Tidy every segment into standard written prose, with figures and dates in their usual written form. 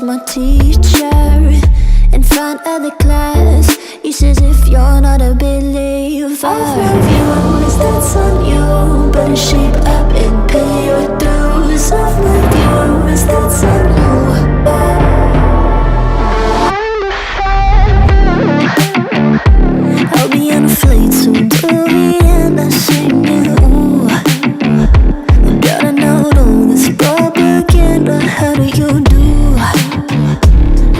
was my teacher in front of the class. He says if you're not a believer of my views, that's on you. Better shape up and pay your dues. Of my views, that's on you. I'll be on a flight soon to the end. I sing you. Gotta know all this propaganda. How do you do?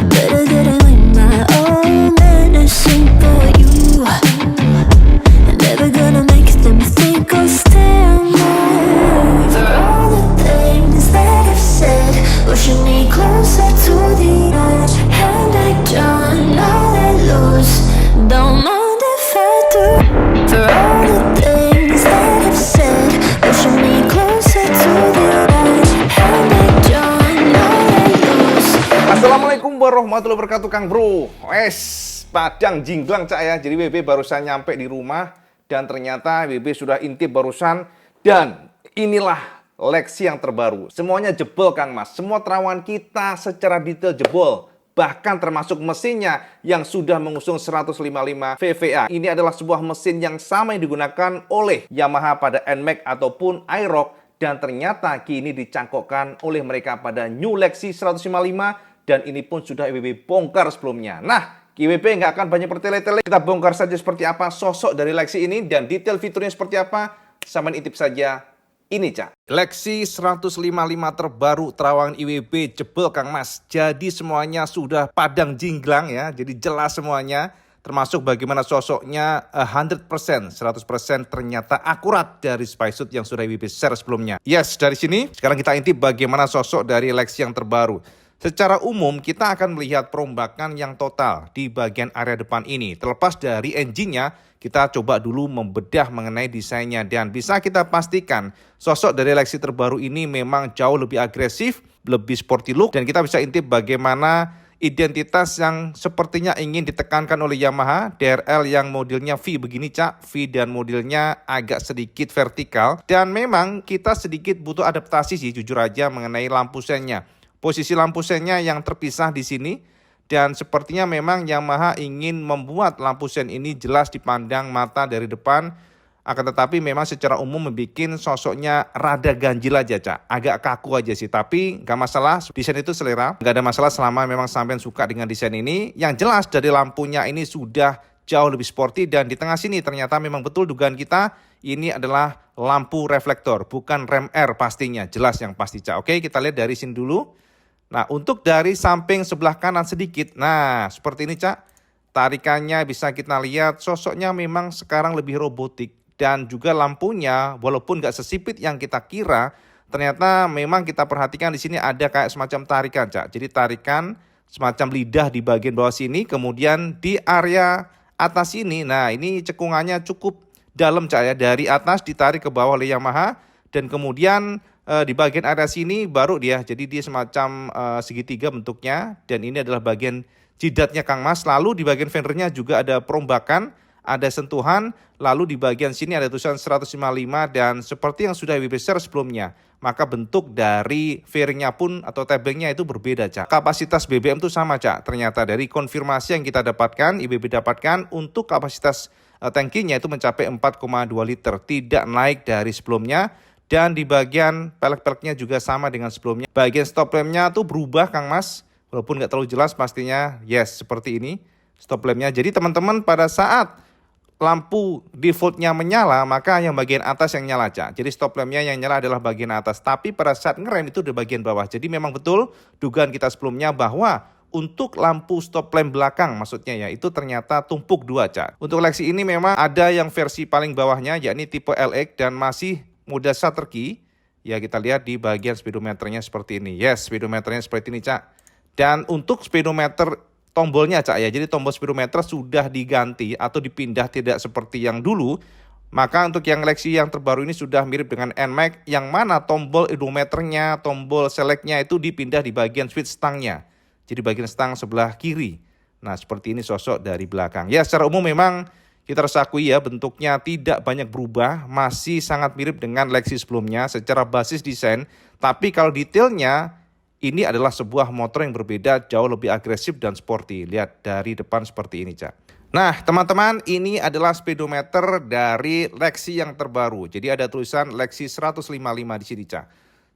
Better get it with my own medicine for you. Never gonna make them think I'll stand more. For all the things that I've said, pushing me closer to the edge. And I don't know that lose. Don't mind if I do. For all the things that I've said, pushing me closer to the edge. And I don't know that lose. Assalamualaikum warahmatullahi wabarakatuh, Kang Bro. Padang jinglang cak ya. Jadi WB barusan nyampe di rumah dan ternyata WB sudah intip barusan dan inilah leksi yang terbaru. Semuanya jebol Kang Mas. Semua terawan kita secara detail jebol. Bahkan termasuk mesinnya yang sudah mengusung 155 VVA. Ini adalah sebuah mesin yang sama yang digunakan oleh Yamaha pada NMAX ataupun Aerox. Dan ternyata kini dicangkokkan oleh mereka pada New Lexi 155. Dan ini pun sudah IWB bongkar sebelumnya. Nah, IWB nggak akan banyak bertele-tele. Kita bongkar saja seperti apa sosok dari Lexi ini. Dan detail fiturnya seperti apa. Sama intip saja. Ini Cak. Lexi 155 terbaru terawangan IWB jebol Kang Mas. Jadi semuanya sudah padang jinglang ya. Jadi jelas semuanya. Termasuk bagaimana sosoknya 100%, 100% ternyata akurat dari spy suit yang sudah IWB share sebelumnya. Yes, dari sini sekarang kita intip bagaimana sosok dari Lexi yang terbaru. Secara umum kita akan melihat perombakan yang total di bagian area depan ini. Terlepas dari engine-nya, kita coba dulu membedah mengenai desainnya. Dan bisa kita pastikan sosok dari Lexi terbaru ini memang jauh lebih agresif, lebih sporty look. Dan kita bisa intip bagaimana identitas yang sepertinya ingin ditekankan oleh Yamaha. DRL yang modelnya V begini Cak. V dan modelnya agak sedikit vertikal. Dan memang kita sedikit butuh adaptasi sih jujur aja mengenai lampu sennya. Posisi lampu sennya yang terpisah di sini. Dan sepertinya memang Yamaha ingin membuat lampu sen ini jelas dipandang mata dari depan. Akan tetapi memang secara umum membuat sosoknya rada ganjil aja Cak. Agak kaku aja sih. Tapi gak masalah, desain itu selera. Gak ada masalah selama memang sampean suka dengan desain ini. Yang jelas dari lampunya ini sudah jauh lebih sporty. Dan di tengah sini ternyata memang betul dugaan kita. Ini adalah lampu reflektor. Bukan rem air pastinya. Jelas yang pasti Cak. Oke, kita lihat dari sini dulu. Nah, untuk dari samping sebelah kanan sedikit. Nah, seperti ini Cak. Tarikannya bisa kita lihat sosoknya memang sekarang lebih robotik. Dan juga lampunya walaupun nggak sesipit yang kita kira. Ternyata memang kita perhatikan di sini ada kayak semacam tarikan Cak. Jadi tarikan semacam lidah di bagian bawah sini. Kemudian di area atas ini. Nah, ini cekungannya cukup dalam Cak ya. Dari atas ditarik ke bawah oleh Yamaha. Dan kemudian di bagian area sini baru dia, jadi dia semacam segitiga bentuknya. Dan ini adalah bagian jidatnya Kang Mas. Lalu di bagian fendernya juga ada perombakan, ada sentuhan. Lalu di bagian sini ada tulisan 155 dan seperti yang sudah IWB share sebelumnya. Maka bentuk dari fairingnya pun atau tabengnya itu berbeda Cak. Kapasitas BBM itu sama Cak. Ternyata dari konfirmasi yang kita dapatkan, IWB dapatkan untuk kapasitas tangkinya itu mencapai 4,2 liter. Tidak naik dari sebelumnya. Dan di bagian pelek-peleknya juga sama dengan sebelumnya. Bagian stop lampnya tuh berubah Kang Mas. Walaupun nggak terlalu jelas pastinya. Yes, seperti ini stop lampnya. Jadi teman-teman pada saat lampu defaultnya menyala, maka yang bagian atas yang nyala Cak. Jadi stop lampnya yang nyala adalah bagian atas. Tapi pada saat ngerem itu di bagian bawah. Jadi memang betul dugaan kita sebelumnya bahwa untuk lampu stop lamp belakang maksudnya ya, itu ternyata tumpuk dua Cak. Untuk Lexi ini memang ada yang versi paling bawahnya yakni tipe LX dan masih mode shutter key. Ya kita lihat di bagian speedometernya seperti ini. Yes, speedometernya seperti ini Cak. Dan untuk speedometer tombolnya Cak ya. Jadi tombol speedometer sudah diganti atau dipindah tidak seperti yang dulu. Maka untuk yang Lexi yang terbaru ini sudah mirip dengan NMAX. Yang mana tombol odometernya, tombol selectnya itu dipindah di bagian switch stangnya. Jadi bagian stang sebelah kiri. Nah seperti ini sosok dari belakang. Ya secara umum memang kita harus akui ya bentuknya tidak banyak berubah, masih sangat mirip dengan Lexi sebelumnya secara basis desain. Tapi kalau detailnya ini adalah sebuah motor yang berbeda, jauh lebih agresif dan sporty. Lihat dari depan seperti ini, Cak. Nah, teman-teman, ini adalah speedometer dari Lexi yang terbaru. Jadi ada tulisan Lexi 155 di sini, Cak.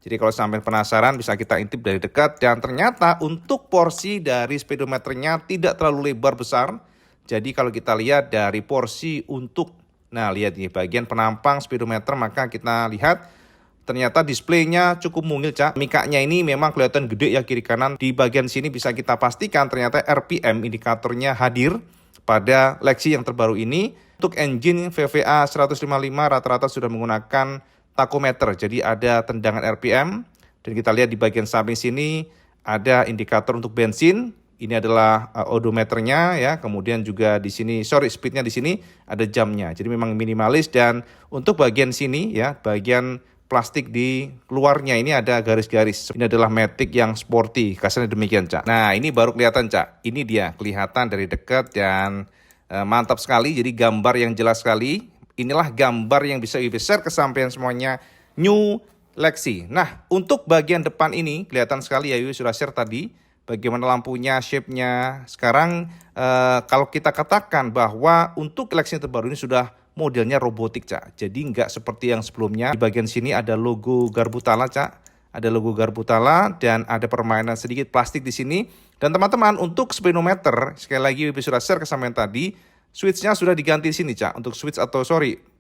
Jadi kalau sampai penasaran bisa kita intip dari dekat, dan ternyata untuk porsi dari speedometernya tidak terlalu lebar besar. Jadi kalau kita lihat dari porsi untuk, nah lihat nih bagian penampang speedometer, maka kita lihat ternyata displaynya cukup mungil, Cak. Mikanya ini memang kelihatan gede ya kiri kanan. Di bagian sini bisa kita pastikan ternyata RPM indikatornya hadir pada Lexi yang terbaru ini. Untuk engine VVA 155 rata-rata sudah menggunakan tachometer. Jadi ada tendangan RPM. Dan kita lihat di bagian samping sini ada indikator untuk bensin. Ini adalah odometernya ya. Kemudian juga di sini speednya di sini ada jamnya. Jadi memang minimalis, dan untuk bagian sini ya, bagian plastik di luarnya ini ada garis-garis. Ini adalah Matic yang sporty, kasarnya demikian, Cak. Nah, ini baru kelihatan, Cak. Ini dia, kelihatan dari dekat dan mantap sekali. Jadi gambar yang jelas sekali. Inilah gambar yang bisa share ke sampean semuanya New Lexi. Nah, untuk bagian depan ini kelihatan sekali ya, sudah share tadi. Bagaimana lampunya, shape-nya. Sekarang kalau kita katakan bahwa untuk Lexi yang terbaru ini sudah modelnya robotik, Cak. Jadi nggak seperti yang sebelumnya. Di bagian sini ada logo Garbutala, Cak. Ada logo Garbutala dan ada permainan sedikit plastik di sini. Dan teman-teman, untuk speedometer, sekali lagi WP sudah share ke sampean tadi, switch-nya sudah diganti di sini, Cak. Untuk switch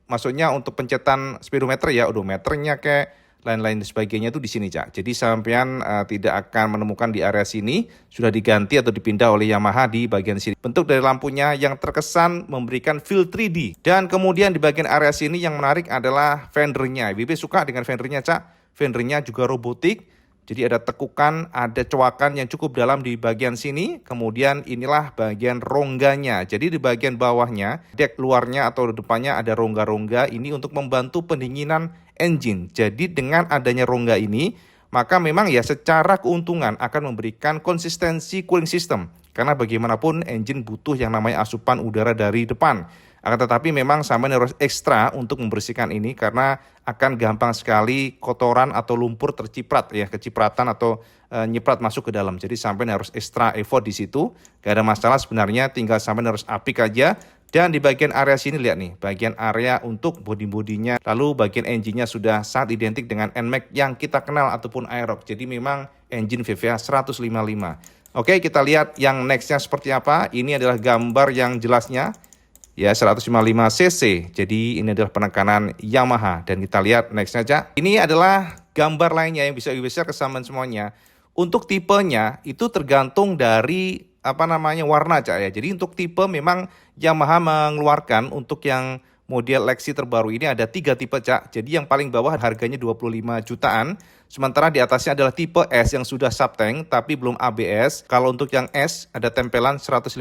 maksudnya untuk pencetan speedometer ya, odometernya kayak lain-lain sebagainya itu di sini, Cak. Jadi sampean tidak akan menemukan di area sini, sudah diganti atau dipindah oleh Yamaha di bagian sini. Bentuk dari lampunya yang terkesan memberikan feel 3D. Dan kemudian di bagian area sini yang menarik adalah fendernya. WP suka dengan fendernya, Cak. Fendernya juga robotik. Jadi ada tekukan, ada coakan yang cukup dalam di bagian sini. Kemudian inilah bagian rongganya. Jadi di bagian bawahnya, dek luarnya atau depannya ada rongga-rongga. Ini untuk membantu pendinginan engine. Jadi dengan adanya rongga ini, maka memang ya secara keuntungan akan memberikan konsistensi cooling system. Karena bagaimanapun engine butuh yang namanya asupan udara dari depan. Akan tetapi memang sampai harus ekstra untuk membersihkan ini karena akan gampang sekali kotoran atau lumpur terciprat ya, kecipratan atau nyiprat masuk ke dalam. Jadi sampai harus ekstra effort di situ. Gak ada masalah sebenarnya, tinggal sampai harus apik aja. Dan di bagian area sini lihat nih, bagian area untuk body-bodinya. Lalu bagian engine-nya sudah sangat identik dengan NMAX yang kita kenal ataupun Aerox. Jadi memang engine VVA 155. Oke, kita lihat yang next-nya seperti apa. Ini adalah gambar yang jelasnya. Ya, 155 cc. Jadi ini adalah penekanan Yamaha. Dan kita lihat next saja. Ini adalah gambar lainnya yang bisa share ke sampean semuanya. Untuk tipenya itu tergantung dari warna, Cak ya. Jadi untuk tipe memang Yamaha mengeluarkan untuk yang model Lexi terbaru ini ada 3 tipe, Cak. Jadi yang paling bawah harganya 25 jutaan. Sementara di atasnya adalah tipe S yang sudah subtank tapi belum ABS. Kalau untuk yang S ada tempelan 155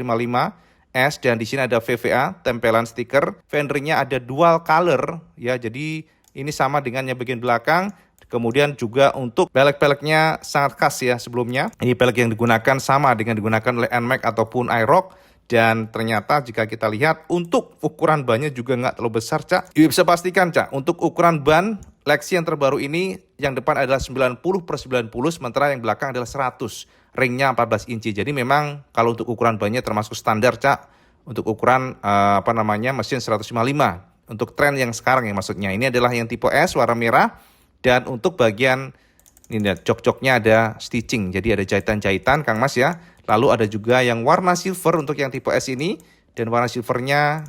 S, dan di sini ada VVA, tempelan stiker. Fendernya ada dual color ya, jadi ini sama dengan yang bagian belakang. Kemudian juga untuk pelek-peleknya sangat khas ya sebelumnya. Ini pelek yang digunakan sama dengan digunakan oleh NMAX ataupun Aerox. Dan ternyata jika kita lihat untuk ukuran bannya juga nggak terlalu besar, Cak. Ibu bisa pastikan, Cak, untuk ukuran ban Lexi yang terbaru ini yang depan adalah 90/90, sementara yang belakang adalah 100. Ringnya 14 inci. Jadi memang kalau untuk ukuran bannya termasuk standar, Cak. Untuk ukuran mesin 155. Untuk tren yang sekarang ya maksudnya. Ini adalah yang tipe S warna merah. Dan untuk bagian ini lihat, jok-joknya ada stitching. Jadi ada jahitan-jahitan, Kang Mas ya. Lalu ada juga yang warna silver untuk yang tipe S ini. Dan warna silvernya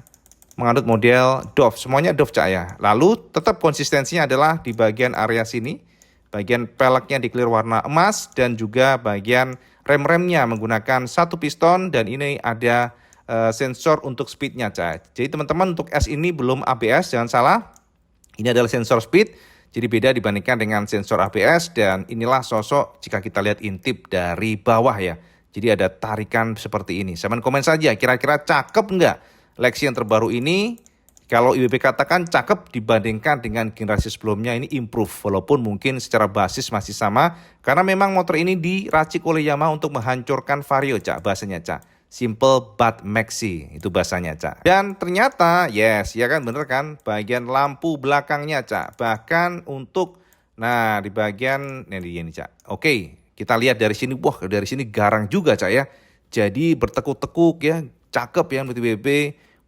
menganut model Dove. Semuanya Dove, Cak ya. Lalu tetap konsistensinya adalah di bagian area sini. Bagian peleknya di clear warna emas. Dan juga bagian rem-remnya menggunakan 1 piston. Dan ini ada sensor untuk speednya, Cak. Jadi teman-teman untuk S ini belum ABS, jangan salah. Ini adalah sensor speed. Jadi beda dibandingkan dengan sensor ABS. Dan inilah sosok jika kita lihat intip dari bawah ya. Jadi ada tarikan seperti ini. Sahabat komen saja, kira-kira cakep nggak Lexi yang terbaru ini? Kalau IWB katakan cakep dibandingkan dengan generasi sebelumnya, ini improve. Walaupun mungkin secara basis masih sama. Karena memang motor ini diracik oleh Yamaha untuk menghancurkan Vario, Cak. Bahasanya, Cak. Simple but maxi. Itu bahasanya, Cak. Dan ternyata, yes, ya kan bener kan? Bagian lampu belakangnya, Cak. Bahkan untuk, nah di bagian, ini Cak. Oke, Kita lihat dari sini, wah dari sini garang juga Cak ya. Jadi bertekuk-tekuk ya, cakep ya WB,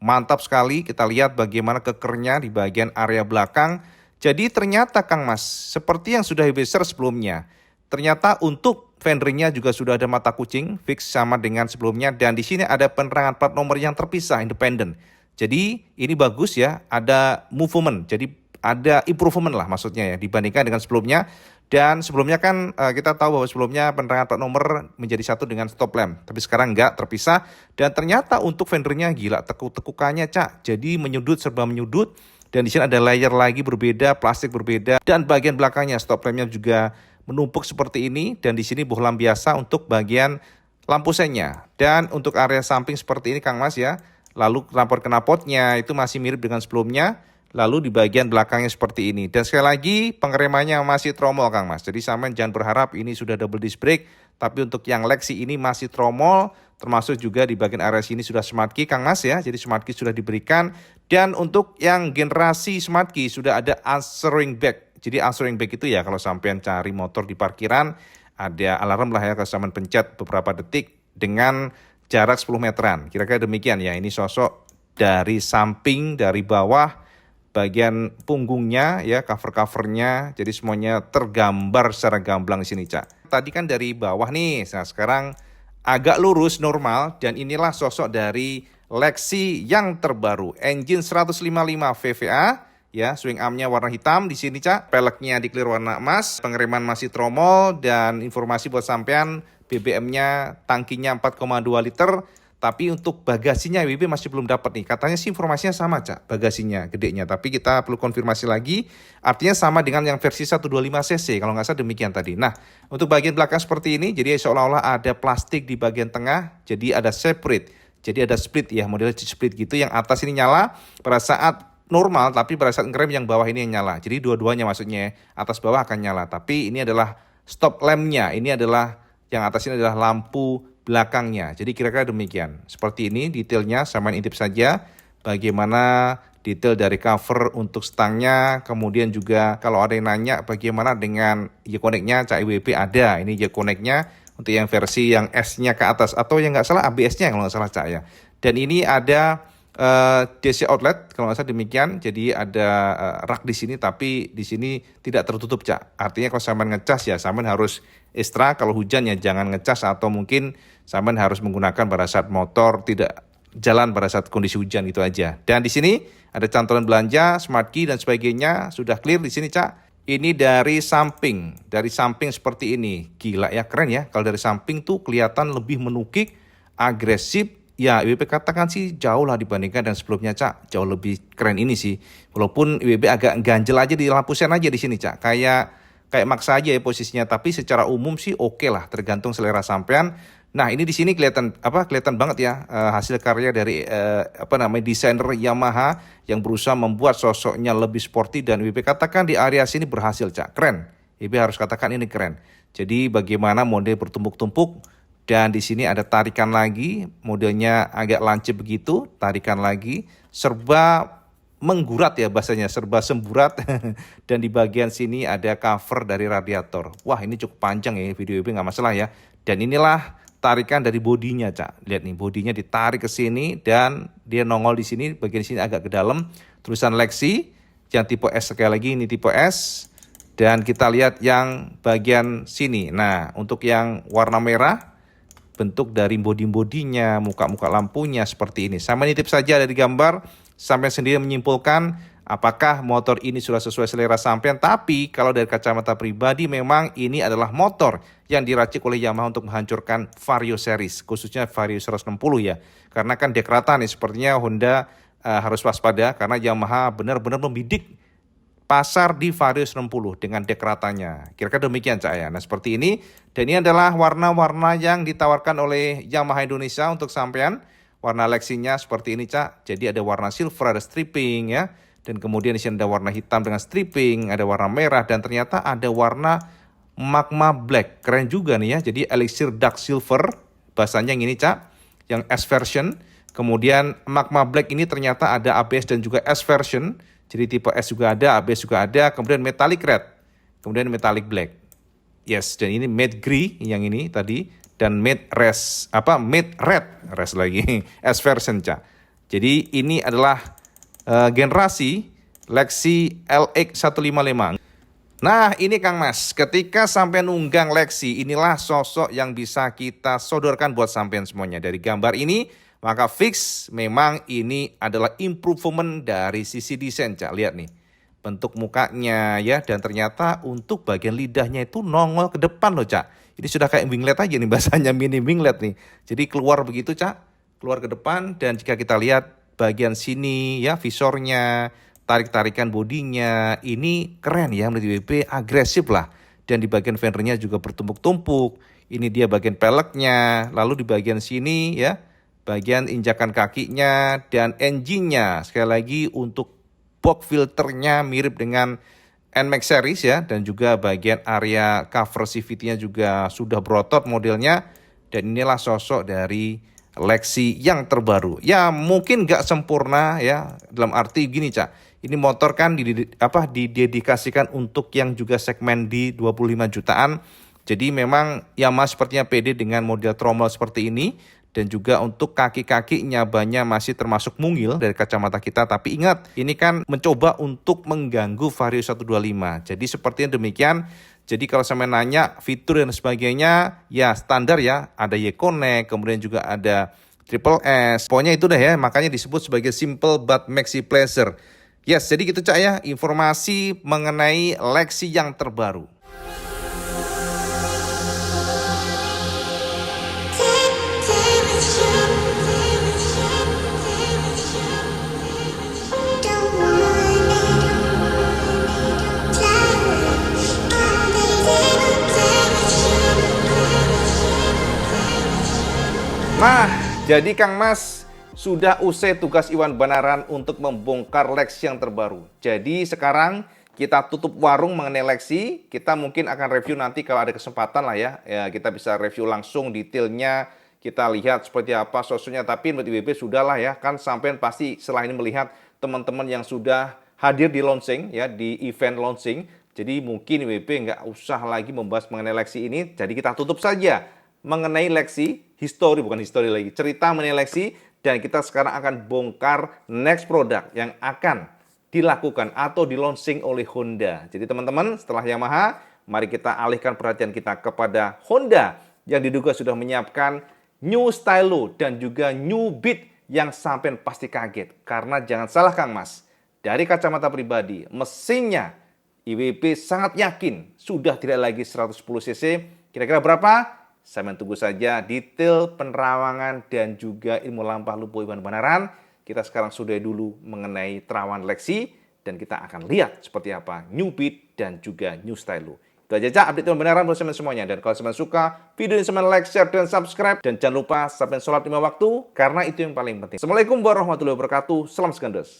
mantap sekali. Kita lihat bagaimana kekernya di bagian area belakang. Jadi ternyata Kang Mas, seperti yang sudah WB share sebelumnya, ternyata untuk fendernya juga sudah ada mata kucing, fix sama dengan sebelumnya. Dan di sini ada penerangan plat nomor yang terpisah, independen. Jadi ini bagus ya, ada movement, jadi ada improvement lah maksudnya ya dibandingkan dengan sebelumnya. Dan sebelumnya kan kita tahu bahwa sebelumnya penerangan plat nomor menjadi satu dengan stop lamp. Tapi sekarang enggak, terpisah. Dan ternyata untuk fendernya gila, tekuk-tekukannya Cak. Jadi menyudut, serba menyudut. Dan di sini ada layer lagi berbeda, plastik berbeda. Dan bagian belakangnya stop lampnya juga menumpuk seperti ini. Dan di sini bohlam biasa untuk bagian lampu senya. Dan untuk area samping seperti ini Kang Mas ya. Lalu knalpot-knalpotnya itu masih mirip dengan sebelumnya. Lalu di bagian belakangnya seperti ini. Dan sekali lagi pengeremannya masih tromol Kang Mas. Jadi sampean jangan berharap ini sudah double disc brake. Tapi untuk yang Lexi ini masih tromol. Termasuk juga di bagian area sini sudah smart key Kang Mas ya. Jadi smart key sudah diberikan. Dan untuk yang generasi smart key sudah ada answering back. Jadi answering back itu ya kalau sampean cari motor di parkiran. Ada alarm lah ya kalau sampean pencet beberapa detik dengan jarak 10 meteran. Kira-kira demikian ya. Ini sosok dari samping, dari bawah. Bagian punggungnya ya, cover-covernya, jadi semuanya tergambar secara gamblang di sini Cak. Tadi kan dari bawah nih, nah sekarang agak lurus normal dan inilah sosok dari Lexi yang terbaru, engine 155 VVA ya, swing armnya warna hitam di sini Cak, peleknya di clear warna emas, pengereman masih tromol dan informasi buat sampean BBM-nya tangkinya 4,2 liter. Tapi untuk bagasinya WB masih belum dapat nih. Katanya sih informasinya sama Cak, bagasinya gedenya. Tapi kita perlu konfirmasi lagi. Artinya sama dengan yang versi 125cc kalau nggak salah demikian tadi. Nah untuk bagian belakang seperti ini. Jadi seolah-olah ada plastik di bagian tengah. Jadi ada separate. Jadi ada split ya, modelnya split gitu. Yang atas ini nyala pada saat normal. Tapi pada saat ngerem yang bawah ini yang nyala. Jadi dua-duanya maksudnya atas bawah akan nyala. Tapi ini adalah stop lampnya. Ini adalah yang atas ini adalah lampu belakangnya. Jadi kira-kira demikian. Seperti ini detailnya, samain intip saja bagaimana detail dari cover untuk stangnya. Kemudian juga kalau ada yang nanya bagaimana dengan J-Connect-nya, Cak IWB ada. Ini J-Connect-nya untuk yang versi yang S-nya ke atas. Atau yang nggak salah ABS-nya kalau nggak salah Cak ya. Dan ini ada DC outlet kalau nggak salah demikian. Jadi ada rak di sini tapi di sini tidak tertutup Cak. Artinya kalau sampean ngecas ya sampean harus ekstra, kalau hujan ya jangan ngecas atau mungkin sampean harus menggunakan pada saat motor tidak jalan pada saat kondisi hujan itu aja. Dan di sini ada cantolan belanja, smart key dan sebagainya sudah clear di sini Cak. Ini dari samping seperti ini. Gila ya, keren ya. Kalau dari samping tuh kelihatan lebih menukik, agresif. Ya, IWB katakan sih jauh lah dibandingkan dengan sebelumnya Cak. Jauh lebih keren ini sih. Walaupun IWB agak ganjel aja di lampu sen aja di sini Cak. Kayak maksa aja ya posisinya, tapi secara umum sih oke lah, tergantung selera sampean. Nah, ini di sini kelihatan banget ya hasil karya dari desainer Yamaha yang berusaha membuat sosoknya lebih sporty dan WB katakan di area sini berhasil Cak. Keren. WB harus katakan ini keren. Jadi bagaimana model bertumpuk-tumpuk dan di sini ada tarikan lagi, modelnya agak lancip begitu, tarikan lagi, serba menggurat ya bahasanya, serba semburat. Dan di bagian sini ada cover dari radiator. Wah ini cukup panjang ya, video ini nggak masalah ya. Dan inilah tarikan dari bodinya Cak. Lihat nih bodinya ditarik ke sini dan dia nongol di sini, bagian sini agak ke dalam. Tulisan Lexi yang tipe S, sekali lagi ini tipe S. Dan kita lihat yang bagian sini. Nah untuk yang warna merah, bentuk dari bodinya, muka-muka lampunya seperti ini. Sama nitip saja dari gambar, sampai sendiri menyimpulkan apakah motor ini sudah sesuai selera sampean. Tapi kalau dari kacamata pribadi memang ini adalah motor yang diracik oleh Yamaha untuk menghancurkan Vario series, khususnya Vario 160 ya. Karena kan dekrata nih, sepertinya Honda harus waspada karena Yamaha benar-benar membidik pasar di Vario 90 dengan dekratanya. Kira-kira demikian Cak ya. Nah seperti ini. Dan ini adalah warna-warna yang ditawarkan oleh Yamaha Indonesia untuk sampean. Warna Lexinya seperti ini Cak. Jadi ada warna silver, ada stripping ya. Dan kemudian di sini ada warna hitam dengan stripping, ada warna merah dan ternyata ada warna magma black. Keren juga nih ya. Jadi elixir dark silver bahasanya yang ini Cak. Yang S version. Kemudian magma black ini ternyata ada ABS dan juga S version. Jadi tipe S juga ada, ABS juga ada, kemudian metallic red, kemudian metallic black. Yes, dan ini matte gray yang ini tadi dan matte red lagi S version, Cak. Jadi ini adalah generasi Lexi LX 155. Nah ini Kang Mas, ketika sampai nunggang Lexi, inilah sosok yang bisa kita sodorkan buat sampean semuanya. Dari gambar ini, maka fix memang ini adalah improvement dari sisi desain, Cak. Lihat nih, bentuk mukanya ya, dan ternyata untuk bagian lidahnya itu nongol ke depan loh, Cak. Ini sudah kayak winglet aja nih, bahasanya mini winglet nih. Jadi keluar begitu, Cak, keluar ke depan, dan jika kita lihat bagian sini ya, visornya, tarik-tarikan bodinya, ini keren ya menurut WP, agresif lah. Dan di bagian fendernya juga bertumpuk-tumpuk. Ini dia bagian peleknya, lalu di bagian sini ya, bagian injakan kakinya dan engine-nya. Sekali lagi untuk box filternya mirip dengan NMAX series ya, dan juga bagian area cover CVT-nya juga sudah berotot modelnya. Dan inilah sosok dari Lexi yang terbaru. Ya mungkin nggak sempurna ya, dalam arti gini, Cak. Ini motor kan didedikasikan untuk yang juga segmen di 25 jutaan. Jadi memang Yamaha sepertinya pede dengan model tromol seperti ini. Dan juga untuk kaki-kakinya banyak masih termasuk mungil dari kacamata kita. Tapi ingat, ini kan mencoba untuk mengganggu Vario 125. Jadi sepertinya demikian. Jadi kalau saya nanya fitur dan sebagainya, ya standar ya. Ada Y-Connect, kemudian juga ada Triple S. Pokoknya itu deh ya, makanya disebut sebagai simple but maxi pleasure. Yes, jadi gitu, Cak ya, informasi mengenai Lexi yang terbaru. Nah, jadi Kang Mas, sudah usai tugas Iwan Banaran untuk membongkar Lexi yang terbaru. Jadi sekarang kita tutup warung mengenai Lexi. Kita mungkin akan review nanti kalau ada kesempatan lah ya. Kita bisa review langsung detailnya. Kita lihat seperti apa sosoknya. Tapi menurut IWB sudah lah ya. Kan sampean pasti setelah ini melihat teman-teman yang sudah hadir di launching ya, di event launching. Jadi mungkin IWB nggak usah lagi membahas mengenai Lexi ini. Jadi kita tutup saja mengenai Lexi, bukan histori lagi, cerita mengenai Lexi, dan kita sekarang akan bongkar next product yang akan dilakukan atau di launching oleh Honda. Jadi teman-teman, setelah Yamaha, mari kita alihkan perhatian kita kepada Honda yang diduga sudah menyiapkan new stylo dan juga new beat yang sampai pasti kaget. Karena jangan salah Kang Mas, dari kacamata pribadi, mesinnya IWB sangat yakin sudah tidak lagi 110 cc. Kira-kira berapa? Saya tunggu saja detail penerawangan dan juga ilmu lampah lumpur Iwan Banaran. Kita sekarang sudah dulu mengenai terawan Lexi dan kita akan lihat seperti apa new beat dan juga new stylo. Itu aja, Cak, update Iwan Banaran buat semuanya. Dan kalau teman suka video ini, like, share, dan subscribe. Dan jangan lupa sampai sholat 5 waktu karena itu yang paling penting. Assalamualaikum warahmatullahi wabarakatuh. Salam segandos.